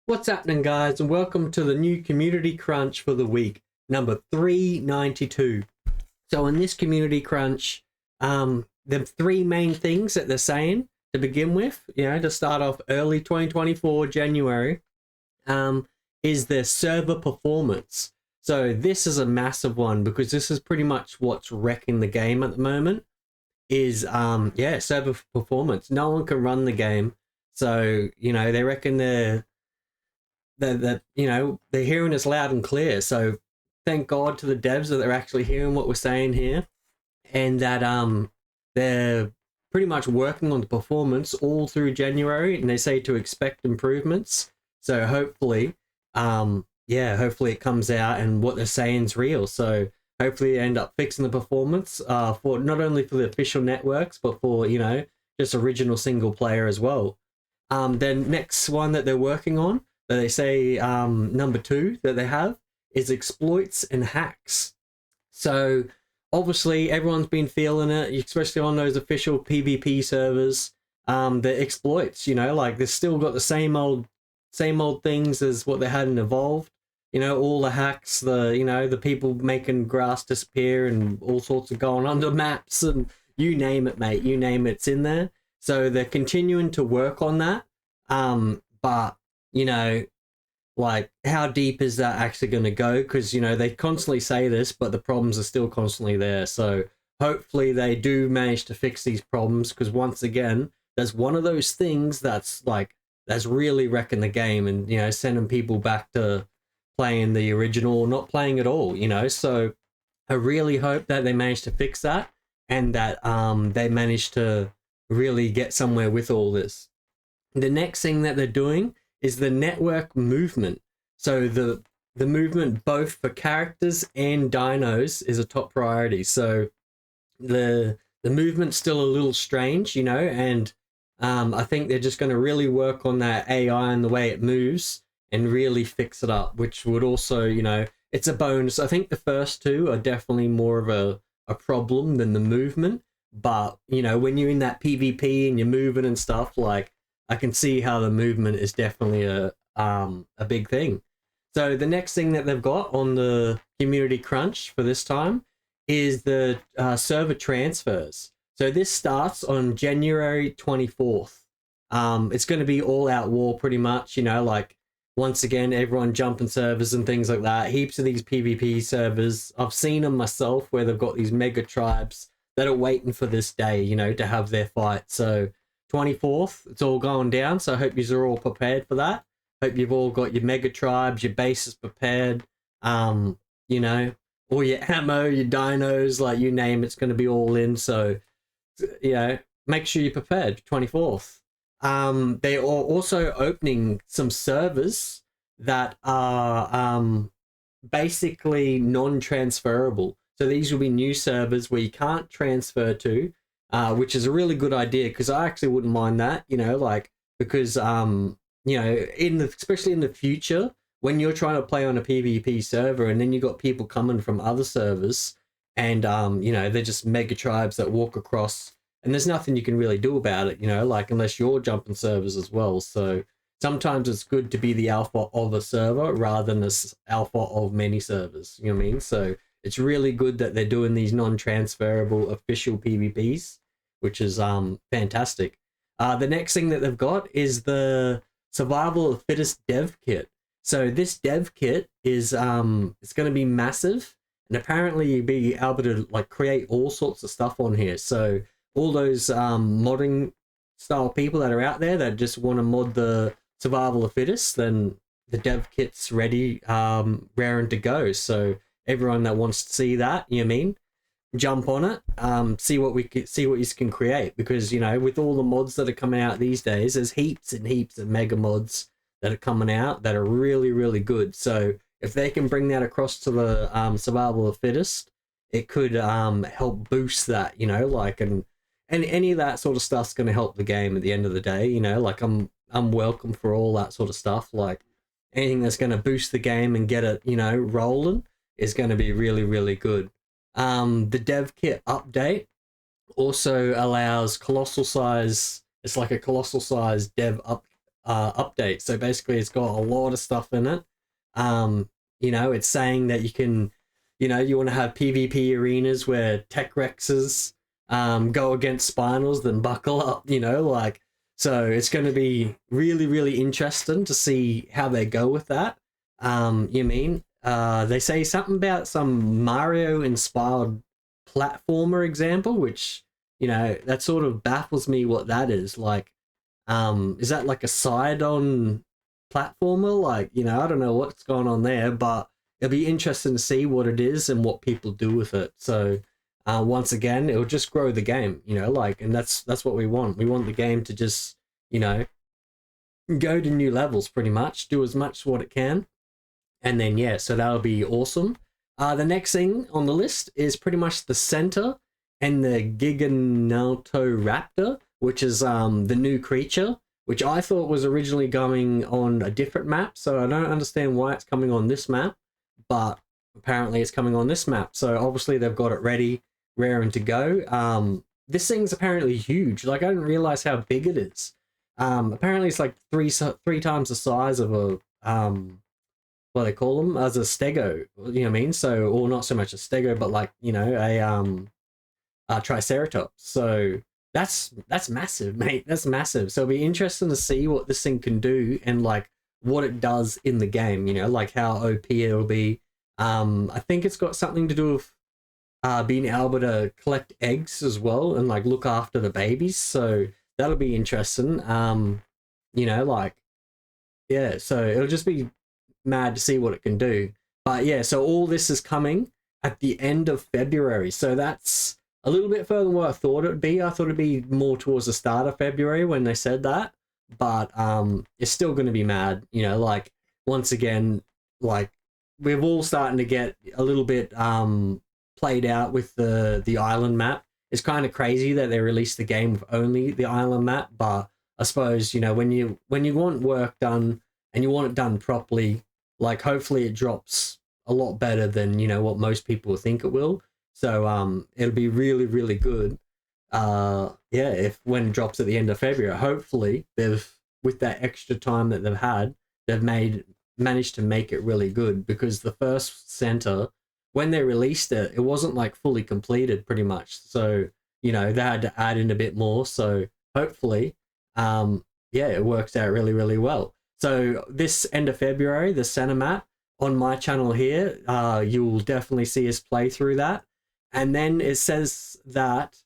What's happening, guys, and welcome to the new community crunch for the week, number 392. So in this community crunch, the three main things that they're saying to begin with, to start off early 2024 January, is their server performance. So this is a massive one because this is pretty much what's wrecking the game at the moment. Is server performance. No one can run the game, so they reckon they're hearing us loud and clear. So thank God to the devs that they're actually hearing what we're saying here, and that they're pretty much working on the performance all through January, and they say to expect improvements. So hopefully, hopefully it comes out and what they're saying is real. So hopefully they end up fixing the performance for not only for the official networks, but for just original single player as well. Then next one that they're working on, that they say number 2 that they have, is exploits and hacks. So obviously everyone's been feeling it, especially on those official PvP servers. The exploits, like they've still got the same old things as what they had in Evolved. All the hacks, the people making grass disappear and all sorts of going under maps, and you name it, mate. You name it's in there. So they're continuing to work on that. But like, how deep is that actually going to go? Because they constantly say this, but the problems are still constantly there. So hopefully they do manage to fix these problems, because once again, there's one of those things that's really wrecking the game, and sending people back to playing the original or not playing at all. So I really hope that they manage to fix that, and that they manage to really get somewhere with all this. The next thing that they're doing is the network movement. So the movement both for characters and dinos is a top priority. So the movement's still a little strange, and I think they're just going to really work on that AI and the way it moves and really fix it up, which would also, it's a bonus. I think the first two are definitely more of a problem than the movement. But, when you're in that PvP and you're moving and stuff, like, I can see how the movement is definitely a big thing. So the next thing that they've got on the community crunch for this time is the server transfers. So this starts on January 24th. It's going to be all out war pretty much, like, once again, everyone jumping servers and things like that. Heaps of these PvP servers. I've seen them myself where they've got these mega tribes that are waiting for this day, to have their fight. So 24th, it's all going down. So I hope you're all prepared for that. Hope you've all got your mega tribes, your bases prepared. All your ammo, your dinos, like you name it's going to be all in. So, make sure you're prepared. 24th. They are also opening some servers that are basically non-transferable. So these will be new servers where you can't transfer to, which is a really good idea, because I actually wouldn't mind that, because especially in the future, when you're trying to play on a PvP server and then you got people coming from other servers, and they're just mega tribes that walk across, and there's nothing you can really do about it, unless you're jumping servers as well. So sometimes it's good to be the alpha of a server rather than the alpha of many servers. You know what I mean? So it's really good that they're doing these non-transferable official PvPs, which is fantastic. The next thing that they've got is the Survival of Fittest dev kit. So this dev kit is it's going to be massive, and apparently you'll be able to create all sorts of stuff on here. So all those modding style people that are out there that just want to mod the Survival of Fittest, then the dev kit's ready, raring to go. So everyone that wants to see that, jump on it, see what you can create, because with all the mods that are coming out these days, there's heaps and heaps of mega mods that are coming out that are really, really good. So if they can bring that across to the Survival of Fittest, it could help boost that, and any of that sort of stuff's going to help the game at the end of the day. I'm welcome for all that sort of stuff. Like, anything that's going to boost the game and get it, rolling is going to be really, really good. The dev kit update also allows colossal size. It's like a colossal size dev update. So basically, it's got a lot of stuff in it. You know, it's saying that you can, you know, you want to have PvP arenas where Tech Rexes go against Spinals, then buckle up, you know, like, so it's going to be really, really interesting to see how they go with that. You mean, they say something about some Mario inspired platformer example, which, you know, that sort of baffles me what that is. Like, is that like a side on platformer? Like, you know, I don't know what's going on there, but it'll be interesting to see what it is and what people do with it. So once again, it'll just grow the game, you know, like, and that's what we want. We want the game to just, you know, go to new levels pretty much, do as much what it can. And then, yeah, so that'll be awesome. The next thing on the list is pretty much the center and the Giganautoraptor, which is the new creature, which I thought was originally going on a different map. So I don't understand why it's coming on this map, but apparently it's coming on this map. So obviously they've got it ready, raring to go. This thing's apparently huge. Like, I didn't realize how big it is. Apparently it's like three times the size of a what they call them, as a stego, you know what I mean? So, or not so much a stego, but like, you know, a triceratops. So that's massive, mate. That's massive. So it'll be interesting to see what this thing can do and like what it does in the game, you know, like how OP it'll be. I think it's got something to do with being able to collect eggs as well and like look after the babies. So that'll be interesting. You know, like, yeah, so it'll just be mad to see what it can do. But yeah, so all this is coming at the end of February. So that's a little bit further than what I thought it would be. I thought it'd be more towards the start of February when they said that. But it's still going to be mad, you know, like, once again, like, we're all starting to get a little bit played out with the island map. It's kind of crazy that they released the game with only the island map, but I suppose, you know, when you want work done and you want it done properly, like, hopefully it drops a lot better than, you know, what most people think it will. So it'll be really, really good. Yeah, if when it drops at the end of February, hopefully they've, with that extra time that they've had, they've managed to make it really good, because the first center, when they released it, it wasn't like fully completed pretty much. So, you know, they had to add in a bit more. So hopefully, yeah, it works out really, really well. So this end of February, the center map on my channel here, you'll definitely see us play through that. And then it says that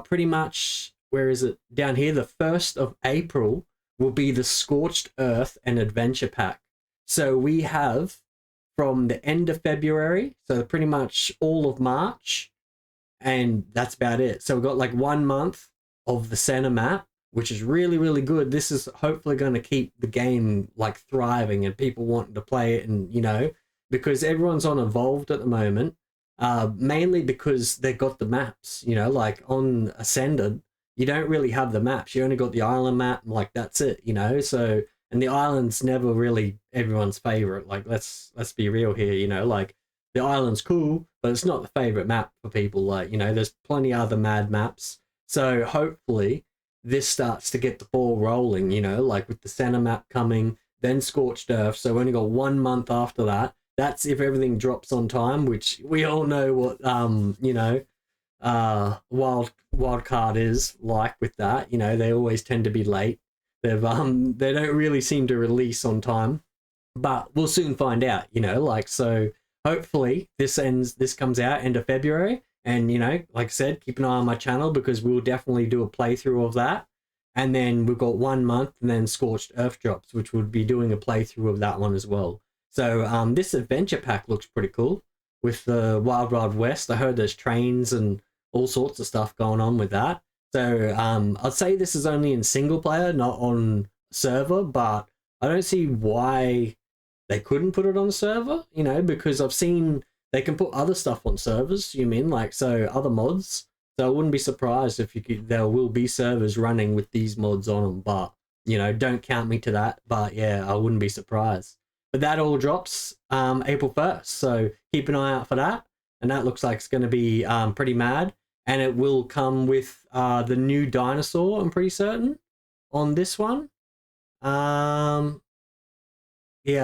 pretty much, where is it? Down here, the 1st of April will be the Scorched Earth and Adventure Pack. So we have from the end of February, so pretty much all of March, and that's about it. So we've got like 1 month of the center map, which is really, really good. This is hopefully going to keep the game like thriving and people wanting to play it, and, you know, because everyone's on Evolved at the moment, mainly because they got the maps, you know, like on Ascended, you don't really have the maps. You only got the island map, and like, that's it, you know. So, and the island's never really everyone's favorite. Like, let's be real here, you know, like, the island's cool, but it's not the favorite map for people. Like, you know, there's plenty other mad maps. So hopefully this starts to get the ball rolling, you know, like with the center map coming, then Scorched Earth. So we only got 1 month after that. That's if everything drops on time, which we all know what, you know, wild card is like with that. You know, they always tend to be late. They don't really seem to release on time, but we'll soon find out, you know, like, so hopefully this comes out end of February. And, you know, like I said, keep an eye on my channel, because we'll definitely do a playthrough of that. And then we've got 1 month, and then Scorched Earth drops, which we'll be doing a playthrough of that one as well. So this adventure pack looks pretty cool with the Wild Wild West. I heard there's trains and all sorts of stuff going on with that. So I'd say this is only in single player, not on server, but I don't see why they couldn't put it on server, you know, because I've seen they can put other stuff on servers, you mean, like, so other mods. So I wouldn't be surprised if there will be servers running with these mods on them, but, you know, don't count me to that. But yeah, I wouldn't be surprised. But that all drops April 1st, so keep an eye out for that. And that looks like it's going to be pretty mad. And it will come with the new dinosaur, I'm pretty certain, on this one. Yeah,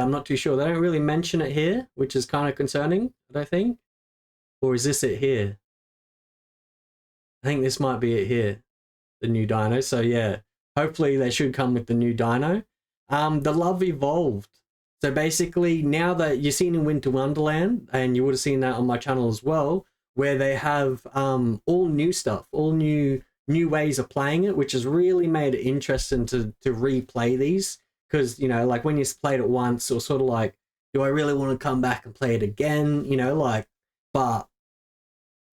I'm not too sure. They don't really mention it here, which is kind of concerning, I don't think. Or is this it here? I think this might be it here, the new dino. So yeah, hopefully they should come with the new dino. The love evolved. So basically, now that you've seen in Winter Wonderland, and you would have seen that on my channel as well, where they have all new stuff, all new ways of playing it, which has really made it interesting to replay these. Because, you know, like when you played it once, it was sort of like, do I really want to come back and play it again? You know, like, but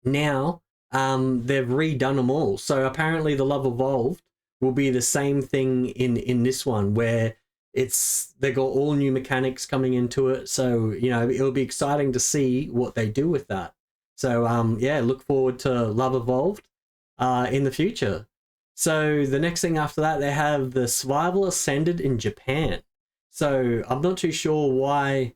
now they've redone them all. So apparently the Love Evolved will be the same thing in this one, where they got all new mechanics coming into it. So, you know, it'll be exciting to see what they do with that. So yeah, look forward to Love Evolved in the future. So the next thing after that, they have the Survival Ascended in Japan. So I'm not too sure why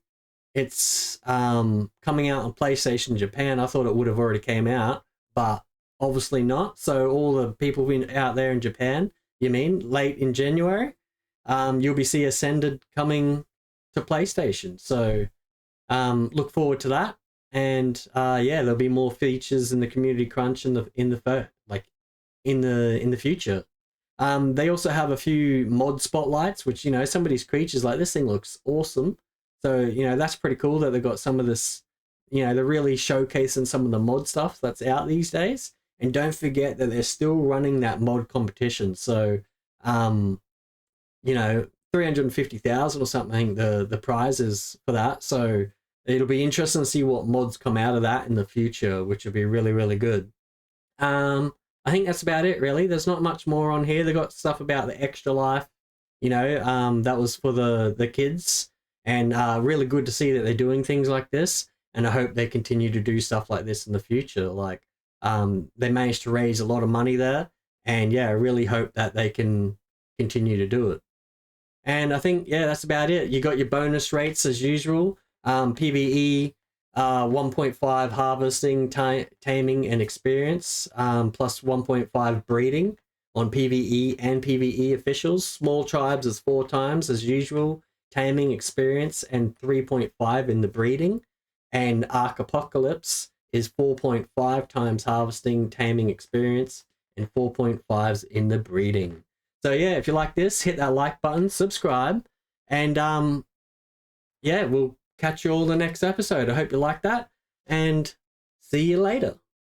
it's coming out on PlayStation Japan. I thought it would have already came out, but obviously not. So all the people out there in Japan, you mean late in January, you'll be see Ascended coming to PlayStation. So look forward to that. And yeah, there'll be more features in the community crunch in the future. They also have a few mod spotlights, which, you know, some of these creatures, like this thing looks awesome. So, you know, that's pretty cool that they've got some of this, you know, they're really showcasing some of the mod stuff that's out these days. And don't forget that they're still running that mod competition. So, you know, 350,000 or something, the prize is for that. So it'll be interesting to see what mods come out of that in the future, which will be really, really good. I think that's about it, really. There's not much more on here. They got stuff about the extra life, you know, that was for the kids, and really good to see that they're doing things like this. And I hope they continue to do stuff like this in the future. Like, they managed to raise a lot of money there, and yeah, I really hope that they can continue to do it. And I think, yeah, that's about it. You got your bonus rates as usual. PvE, 1.5 harvesting, taming, and experience, plus 1.5 breeding on PvE and PvE officials. Small tribes is 4 times as usual, taming, experience, and 3.5 in the breeding. And Arc Apocalypse is 4.5 times harvesting, taming, experience, and 4.5s in the breeding. So yeah, if you like this, hit that like button, subscribe, and yeah, we'll catch you all in the next episode. I hope you like that, and see you later.